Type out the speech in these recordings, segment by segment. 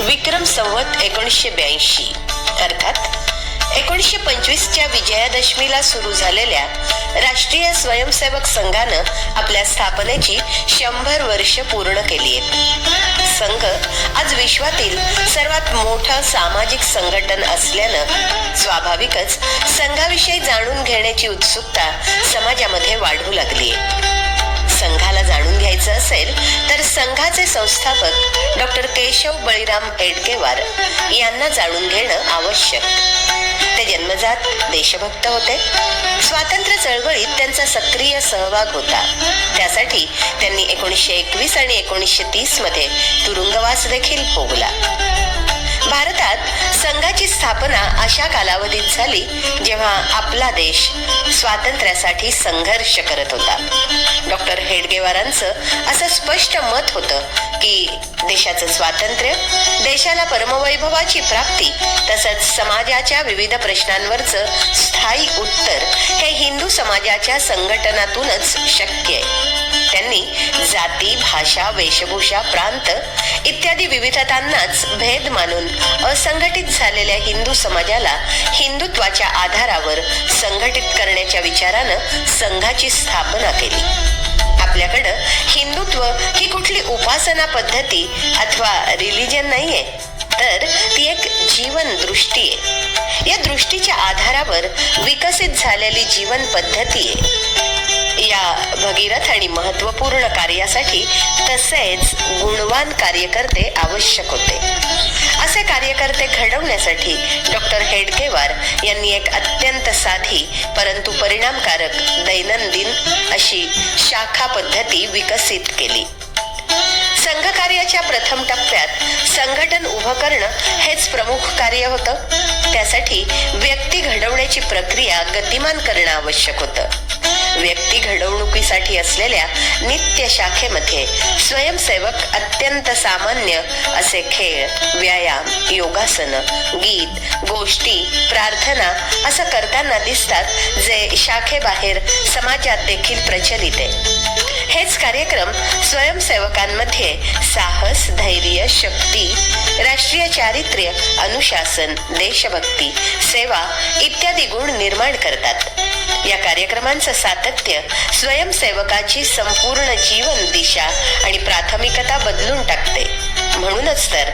विक्रम संवत 1982 अर्थात 1925च्या विजयादशमीला सुरू झालेल्या राष्ट्रीय स्वयंसेवक संघानं आपल्या स्थापनेची 100 वर्ष पूर्ण केली आहेत. संघ आज विश्वातील सर्वात मोठं सामाजिक संघटन असल्यानं स्वाभाविकच संघाविषयी जाणून घेण्याची उत्सुकता समाजामध्ये वाढू लागली आहे. संघाला जाणून घ्यायचं असेल तर संघाचे संस्थापक डॉक्टर केशव बळीराम हेडगेवार यांना जाणून घेणं आवश्यक. ते जन्मजात देशभक्त होते. स्वातंत्र्य चळवळीत त्यांचा सक्रिय सहभाग होता. त्यासाठी त्यांनी 1921 आणि 1930 मध्ये तुरुंगवास देखील भोगला. भारतात संघाची स्थापना अशा कालावधीत झाली जेव्हा आपला देश स्वातंत्र्यासाठी संघर्ष करत होता. डॉक्टर हेडगेवारांचं असं स्पष्ट मत होतं की देशाचं स्वातंत्र्य, देशाला परमवैभवाची प्राप्ती तसंच समाजाच्या विविध प्रश्नांवरचं स्थायी उत्तर हे हिंदू समाजाच्या संघटनातूनच शक्य आहे. त्यांनी जाती, भाषा, वेशभूषा, प्रांत इत्यादी विविधतांनाच भेद मानून असंघटित झालेल्या हिंदू समाजाला हिंदुत्वाच्या आधारावर संघटित करण्याच्या विचारानं संघाची स्थापना केली. आपल्याकडं हिंदुत्व ही कुठली उपासना पद्धती अथवा रिलिजन नाहीये, तर ती एक जीवन दृष्टी आहे. या दृष्टीच्या आधारावर विकसित झालेली जीवन पद्धती आहे. या भगीरथ आणि महत्वपूर्ण कार्यासाठी तसेच गुणवान कार्यकर्ते आवश्यक होते. असे कार्यकर्ते घडवण्यासाठी डॉक्टर हेडगेवार यांनी एक अत्यंत साधी परंतु परिणामकारक दैनंदिन अशी शाखा पद्धती विकसित केली. संघकार्याच्या प्रथम टप्प्यात संघटन उभं करणं हेच प्रमुख कार्य होतं. त्यासाठी व्यक्ती घडवण्याची प्रक्रिया गतिमान करणं आवश्यक होतं. व्यक्ती घडवणुकीसाठी असलेल्या नित्य शाखेमध्ये स्वयंसेवक अत्यंत सामान्य असे खेळ, व्यायाम, योगासन, गीत, गोष्टी, प्रार्थना असं करताना दिसतात, जे शाखेबाहेर समाजात देखील प्रचलित आहे. हेच कार्यक्रम स्वयंसेवकांमध्ये साहस, धैर्य, शक्ती, राष्ट्रीय चारित्र्य, अनुशासन, देशभक्ती, सेवा इत्यादी गुण निर्माण करतात. या कार्यक्रमांचं सातत्य स्वयंसेवकाची संपूर्ण जीवन दिशा आणि प्राथमिकता बदलून टाकते. म्हणूनच तर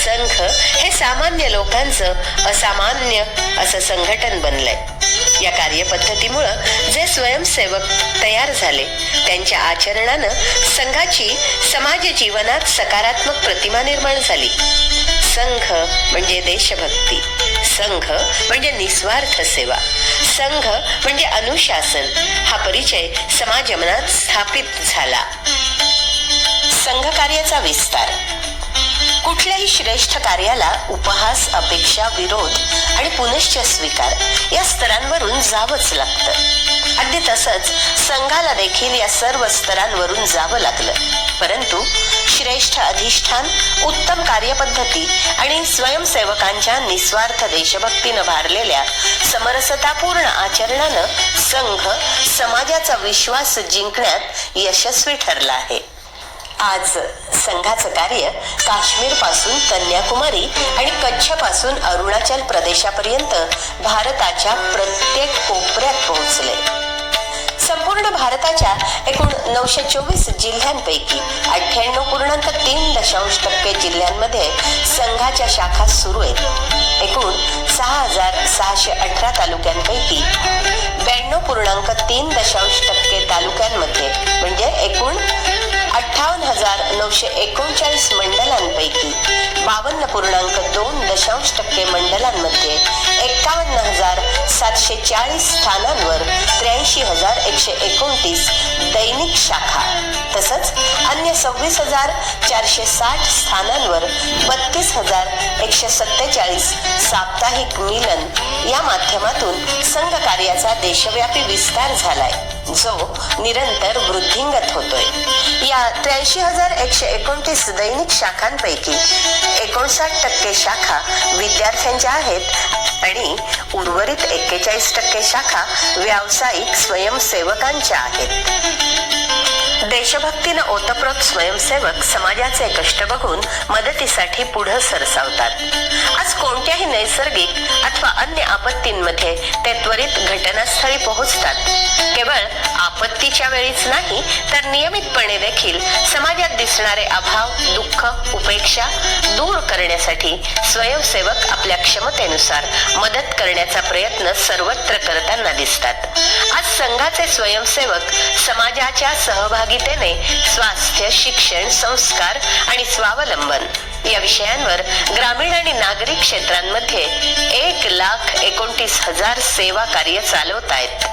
संघ हे सामान्य लोकांचं असामान्य असं संघटन बनलंय. या कार्यपद्धतीमुळं जे स्वयंसेवक तयार झाले त्यांच्या आचरणानं संघाची समाज जीवनात सकारात्मक प्रतिमा निर्माण झाली. संघ म्हणजे देशभक्ती, संघ म्हणजे निस्वार्थ सेवा, संघ म्हणजे अनुशासन हा परिचय समाजमनात स्थापित झाला. संघकार्याचा विस्तार. कुठल्याही श्रेष्ठ कार्याला उपहास, अपेक्षा, विरोध आणि पुनश्च स्वीकार या स्तरांवरून जावंच लागतं. अगदी तसंच संघाला देखील या सर्व स्तरांवरून जावं लागलं. परंतु श्रेष्ठ अधिष्ठान, उत्तम कार्यपद्धती आणि स्वयंसेवकांच्या निस्वार्थ देशभक्तीनं भारलेल्या समरसतापूर्ण आचरणानं संघ समाजाचा विश्वास जिंकण्यात यशस्वी ठरला आहे. आज संघाचं कार्य काश्मीर पासून कन्याकुमारी आणि कच्छ पासून अरुणाचल प्रदेशापर्यंत भारताच्या प्रत्येक कोपऱ्यात पोहोचले. संपूर्ण भारताच्या एकूण 924 जिल्ह्यांपैकी 98.3% जिल्ह्यांमध्ये संघाच्या शाखा सुरू आहेत. एकूण 6618 तालुक्यांपैकी 92.3% तालुक्यांमध्ये म्हणजे एकूण 58,939 मंडलांपैकी 52.2% मंडलांमध्ये 51,740 स्थानांवर 83,129 दैनिक शाखा तसंच अन्य 26,460 स्थानांवर 32,147 साप्ताहिक मिलन या माध्यमातून संघ कार्याचा देशव्यापी विस्तार झालाय, जो निरंतर वृद्धिंगत होतोय. या 83,129 दैनिक शाखांपैकी 59% शाखा विद्यार्थ्यांच्या आहेत आणि उर्वरित 41% शाखा व्यावसायिक स्वयंसेवकांच्या आहेत. देशभक्तीनं ओतप्रोत स्वयंसेवक समाजाचे कष्ट बघून मदतीसाठी पुढे सरसावतात. आज कोणत्याही नैसर्गिक अथवा अन्य आपत्तींमध्ये ते त्वरित घटनास्थळी पोहोचतात. केवळ आपत्तीच्या वेळीच नाही तर नियमितपणे देखील समाजात दिसणारे अभाव, दुःख, उपेक्षा दूर करण्यासाठी स्वयंसेवक आपल्या क्षमतेनुसार मदत करण्याचा प्रयत्न सर्वत्र करताना दिसतात. आज संघाचे स्वयंसेवक समाजाच्या सहभागितेने स्वास्थ्य, शिक्षण, संस्कार आणि स्वावलंबन या विषयांवर ग्रामीण आणि नागरिक क्षेत्रांमध्ये 1,29,000 सेवा कार्य चालवत आहेत.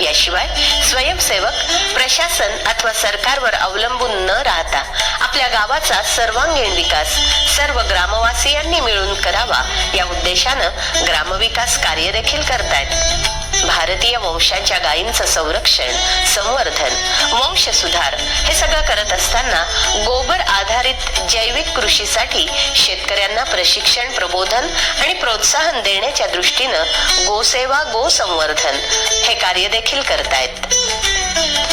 याशिवाय स्वयंसेवक प्रशासन अथवा सरकारवर अवलंबून न राहता आपल्या गावाचा सर्वांगीण विकास सर्व ग्रामवासियांनी मिळून करावा या उद्देशानं ग्रामविकास कार्य देखील करतायत. भारतीय वंशाच्या गायींचं संरक्षण, संवर्धन, वंश सुधार हे सगळं करत असताना गोबर आधारित जैविक कृषीसाठी शेतकऱ्यांना प्रशिक्षण, प्रबोधन आणि प्रोत्साहन देण्याच्या दृष्टीनं गोसेवा, गोसंवर्धन हे कार्य देखील करतायत.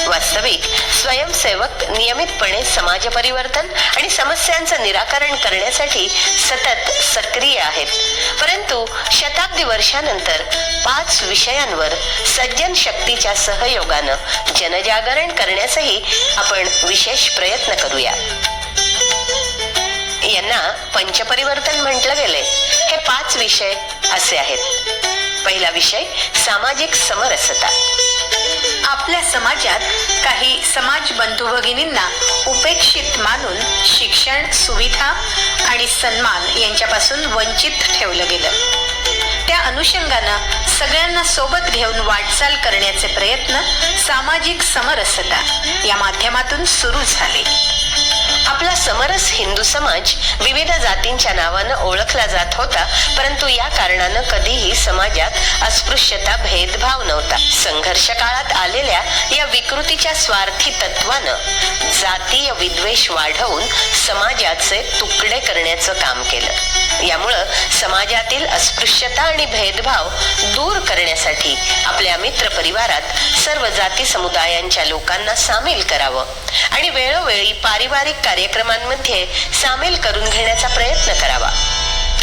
वास्तविक स्वयंसेवक नियमितपणे समाज परिवर्तन आणि समस्यांचं निराकरण करण्यासाठी सतत सक्रिय आहेत. परंतु शताब्दी वर्षानंतर 5 विषयांवर सज्जन शक्तीच्या सहयोगानं जनजागरण करण्यासही आपण विशेष प्रयत्न करूया. यांना पंचपरिवर्तन म्हटलं गेले. हे 5 विषय असे आहेत. पहिला विषय सामाजिक समरसता. आपल्या समाजात काही समाज बंधू भगिनींना उपेक्षित मानून शिक्षण, सुविधा आणि सन्मान यांच्यापासून वंचित ठेवलं गेलं. त्या अनुषंगानं सगळ्यांना सोबत घेऊन वाटचाल करण्याचे प्रयत्न सामाजिक समरसता या माध्यमातून सुरू झाले. आपला समरस हिंदू समाज विविध जातींच्या नावानं ओळखला जात होता, परंतु या कारणानं कधीही समाजात अस्पृश्यता, भेदभाव नव्हता. संघर्ष काळात आलेल्या या विकृतीच्या स्वार्थी तत्वानं जातीय विद्वेष वाढवून समाजाचे तुकडे करण्याचं काम केलं. यामुळं समाजातील अस्पृश्यता आणि भेदभाव दूर करण्यासाठी आपल्या मित्र परिवारात सर्व जाती समुदायांच्या लोकांना सामील करावं आणि वेळोवेळी पारिवारिक कार्यक्रमांमध्ये सामील करून घेण्याचा प्रयत्न करावा.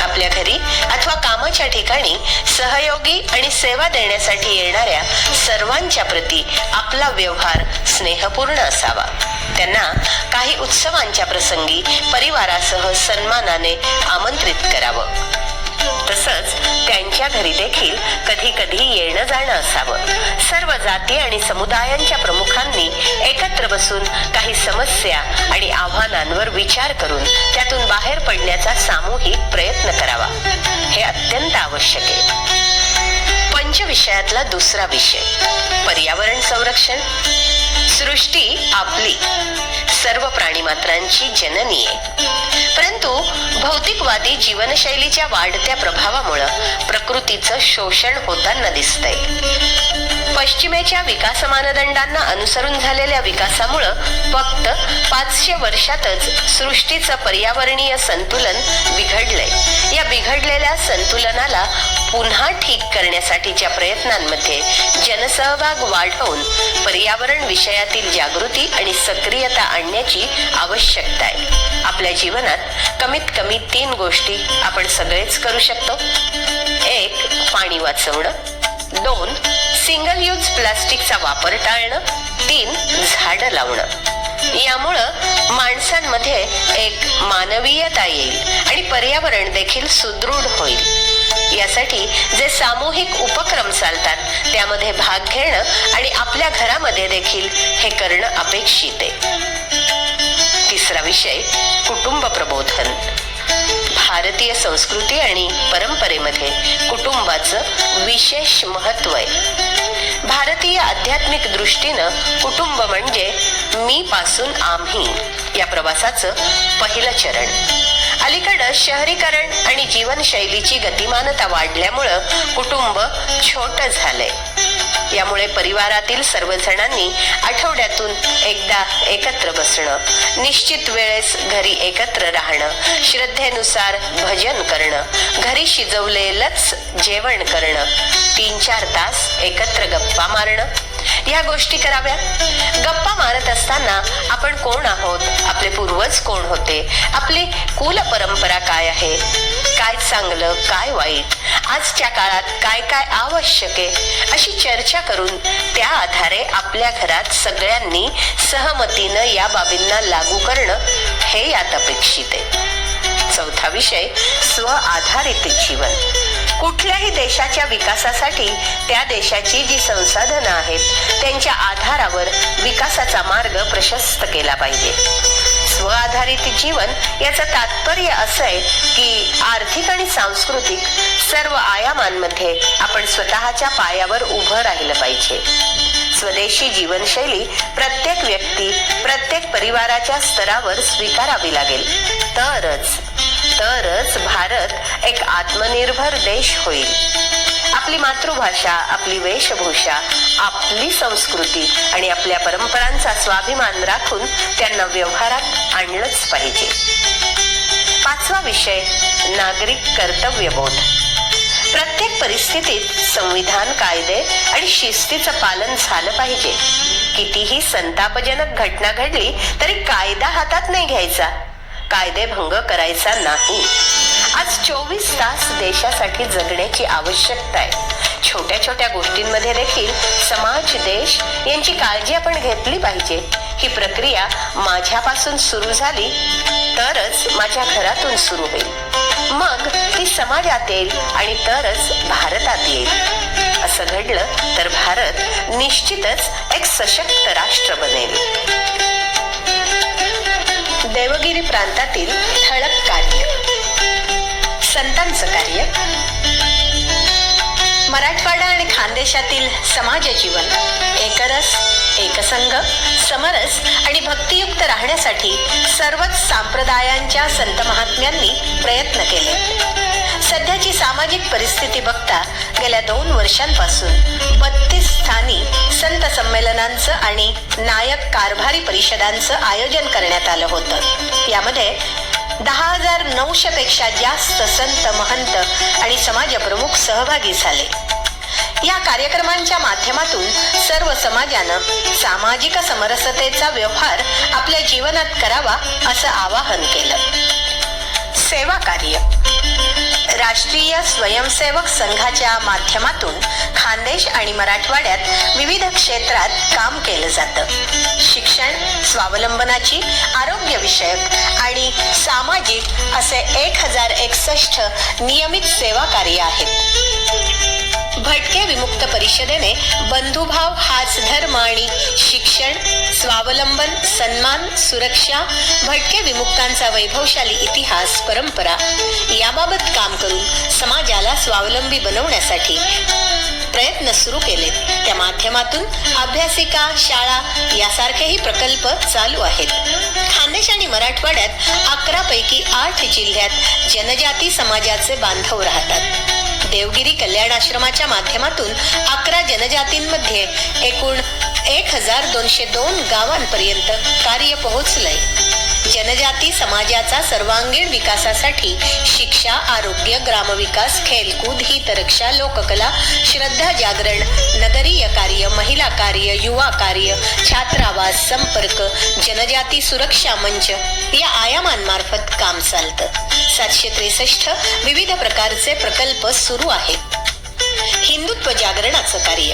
आपल्या घरी अथवा कामाच्या ठिकाणी सहयोगी आणि सेवा देण्यासाठी येणाऱ्या सर्वांच्या प्रती आपला व्यवहार स्नेहपूर्ण असावा. त्यांना काही उत्सवांच्या प्रसंगी परिवारासह सन्मानाने आमंत्रित करावं. तसंच त्यांच्या घरी देखील कधी कधी येणं जाणं असावं. सर्व जाती आणि समुदायांच्या प्रमुखांनी एकत्र बसून काही समस्या आणि आव्हानांवर विचार करून त्यातून बाहेर पडण्याचा सामूहिक प्रयत्न करावा. हे अत्यंत आवश्यक आहे. पंचविषयातला दुसरा विषय पर्यावरण संरक्षण. सृष्टी आपली सर्व प्राणीमात्रांची जननी आहे, परंतु भौतिकवादी जीवनशैलीच्या वाढत्या प्रभावामुळे प्रकृतीचं शोषण होताना दिसतंय. पश्चिमेच्या विकास मानदंडांना अनुसरून झालेल्या विकासामुळे फक्त 500 वर्षातच सृष्टीचं पर्यावरणीय संतुलन बिघडलंय. या बिघडलेल्या संतुलनाला पुन्हा ठीक करण्यासाठीच्या प्रयत्नांमध्ये जनसहभाग वाढवून पर्यावरण विषयातील जागृती आणि सक्रियता आणण्याची आवश्यकता आहे. आपल्या जीवनात कमीत कमी 3 गोष्टी आपण सगळेच करू शकतो. 1. पाणी वाचवणं. 2. सिंगल यूज प्लास्टिकचा वापर टाळणं. 3. झाडं लावणं. यामुळं माणसांमध्ये एक मानवीयता येईल आणि पर्यावरण देखील सुदृढ होईल. यासाठी जे सामूहिक उपक्रम चालतात त्यामध्ये भाग घेणं आणि आपल्या घरामध्ये देखील हे करणं अपेक्षित आहे. तिसरा विषय कुटुंब प्रबोधन. भारतीय संस्कृती आणि परंपरेमध्ये कुटुंबाचं विशेष महत्व आहे. भारतीय आध्यात्मिक दृष्टीनं कुटुंब म्हणजे मी पासून आम्ही या प्रवासाचं पहिलं चरण. अलीकडं शहरीकरण आणि जीवनशैलीची गतिमानता वाढल्यामुळं कुटुंब छोटं झालंय. यामुळे परिवारातील सर्वजणांनी आठवड्यातून एकदा एकत्र बसणं, निश्चित वेळेस घरी एकत्र राहणं, श्रद्धेनुसार भजन करणं, घरी शिजवलेलंच जेवण करणं, 3-4 तास एकत्र गप्पा मारणं ह्या गोष्टी कराव्या. गप्पा मारत असताना आपण कोण आहोत, आपले पूर्वज कोण होते, आपली कुल परंपरा काय आहे, काय चांगलं काय वाईट, आजच्या काळात काय काय आवश्यक आहे, अशी चर्चा करून त्या आधारे आपल्या घरात सगळ्यांनी सहमतीनं या बाबींना लागू करणं हे यात अपेक्षित आहे. चौथा विषय, स्व आधारित जीवन. कुठल्याही देशाच्या विकासासाठी त्या देशाची जी संसाधनं आहेत त्यांच्या आधारावर विकासाचा मार्ग प्रशस्त केला पाहिजे. स्व आधारित जीवन याचं तात्पर्य असं आहे की आर्थिक आणि सांस्कृतिक सर्व आयामांमध्ये आपण स्वतःच्या पायावर उभं राहिलं पाहिजे. स्वदेशी जीवनशैली प्रत्येक व्यक्ती, प्रत्येक परिवाराच्या स्तरावर स्वीकारावी लागेल. तरच भारत एक आत्मनिर्भर देश होईल. आपली मातृभाषा, आपली वेशभूषा, आपली संस्कृती आणि आपल्या परंपरांचा स्वाभिमान राखून त्यांना व्यवहारात आणलंच पाहिजे. पाचवा विषय, नागरिक कर्तव्यबोध. प्रत्येक परिस्थितीत संविधान, कायदे आणि शिस्तीचं पालन झालं पाहिजे. कितीही संतापजनक घटना घडली तरी कायदा हातात नाही घ्यायचा, कायदेभंग करायचा नाही. आज 24 तास देशासाठी जगण्याची आवश्यकता आहे. छोट्या छोट्या गोष्टींमध्ये देखील समाज, देश यांची काळजी आपण घेतली पाहिजे. ही प्रक्रिया माझ्यापासून सुरू झाली तरच माझ्या घरातून सुरू होईल, मग ती समाजात येईल आणि तरच भारतात येईल. असं घडलं तर भारत निश्चितच एक सशक्त राष्ट्र बनेल. देवगिरी प्रांतातील ठळक कार्य. संतांचं कार्य. मराठवाडा आणि खानदेशातील समाज जीवन एकरस, एकसंघ, समरस आणि भक्तियुक्त राहण्यासाठी सर्वच संप्रदायांच्या संत महात्म्यांनी प्रयत्न केले. सध्याची सामाजिक परिस्थिती बघता गेल्या 2 वर्षांपासून 32 स्थानी संत संमेलनांचं आणि नायक कारभारी परिषदांचं आयोजन करण्यात आलं होतं. यामध्ये 10,900 पेक्षा जास्त संत, महंत आणि समाजप्रमुख सहभागी झाले. या कार्यक्रमांच्या माध्यमातून सर्व समाजानं सामाजिक समरसतेचा व्यवहार आपल्या जीवनात करावा असं आवाहन केलं. सेवा कार्य. राष्ट्रीय स्वयंसेवक संघाच्या माध्यमातून खानदेश आणि मराठवाड्यात विविध क्षेत्रात काम केलं जातं. शिक्षण, स्वावलंबनाची, आरोग्यविषयक आणि सामाजिक असे 1061 नियमित सेवा कार्य आहेत. भटके विमुक्त परिषदेने बंधुभाव, हाच धर्म आणि शिक्षण, स्वावलंबन, सन्मान, सुरक्षा, भटके विमुक्तांचा वैभवशाली इतिहास, परंपरा याबाबत काम करून समाजाला स्वावलंबी बनवण्यासाठी प्रयत्न सुरू केले. त्या माध्यमातून अभ्यासिका, शाळा यासारखेही प्रकल्प चालू आहेत. खानदेश आणि मराठवाड्यात 11 पैकी 8 जिल्ह्यात जनजाती समाजाचे बांधव राहतात. देवगिरी कल्याण आश्रमाच्या माध्यमातून 11 जनजातींमध्ये एकूण 1202 गावांपर्यंत कार्य पोहोचलंय. जनजाती समाजाचा सर्वांगीण विकासासाठी शिक्षा, आरोग्य, ग्रामविकास, खेलकूद, हितरक्षा, लोककला, श्रद्धा जागरण, नगरीय कार्य, महिला कार्य, युवा कार्य, छात्रावास, संपर्क, जनजाती सुरक्षा मंच या आयामांमार्फत काम चालतं. 763 विविध प्रकारचे प्रकल्प सुरू आहेत. हिंदुत्व जागरणाचं कार्य.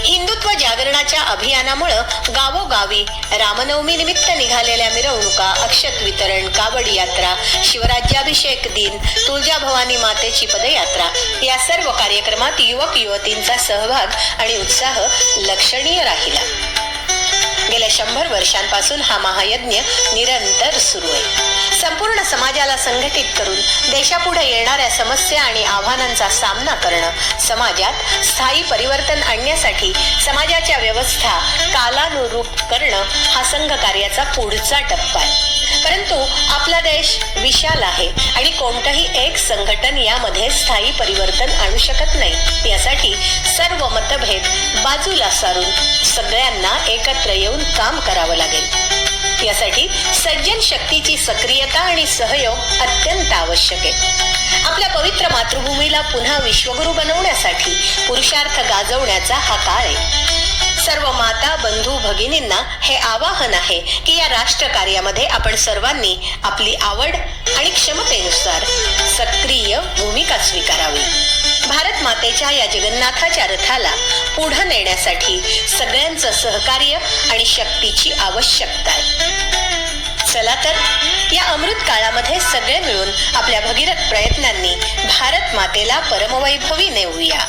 हिंदुत्व जागरणाच्या अभियानामुळे गावोगावी रामनवमी निमित्त निघालेल्या मिरवणुका, अक्षत वितरण, कावड यात्रा, शिवराज्याभिषेक दिन, तुळजाभवानी मातेची पदयात्रा या सर्व कार्यक्रमात युवक युवतींचा सहभाग आणि उत्साह लक्षणीय राहिला. गेल्या 100 वर्षांपासून हा महायज्ञ निरंतर सुरू आहे. संपूर्ण समाजाला संघटित करून देशापुढे येणाऱ्या समस्या आणि आव्हानांचा सामना करणं, समाजात स्थायी परिवर्तन आणण्यासाठी समाजाच्या व्यवस्था कालानुरूप करणं हा संघ कार्याचा पुढचा टप्पा आहे. परंतु आपला देश विशाल आहे आणि कोणतंही एक संघटन यामध्ये स्थायी परिवर्तन आणू शकत नाही. यासाठी सर्व मतभेद बाजूला सारून सगळ्यांना एकत्र येऊन काम करावं लागेल. यासाठी सज्जन शक्तीची सक्रियता आणि सहयोग अत्यंत आवश्यक आहे. आपल्या पवित्र मातृभूमीला पुन्हा विश्वगुरू बनवण्यासाठी पुरुषार्थ गाजवण्याचा हा काळ आहे. सर्व माता बंधू भगिनींना हे आवाहन आहे की या राष्ट्र कार्यामध्ये आपण सर्वांनी आपली आवड आणि क्षमतेनुसार सक्रिय भूमिका स्वीकारावी. भारत मातेच्या या जगन्नाथाच्या रथाला पुढे नेण्यासाठी सगळ्यांचं सहकार्य आणि शक्तीची आवश्यकता आहे. चला तर या अमृत काळामध्ये सगळे मिळून आपल्या भगीरथ प्रयत्नांनी भारत मातेला परमवैभवी नेऊया.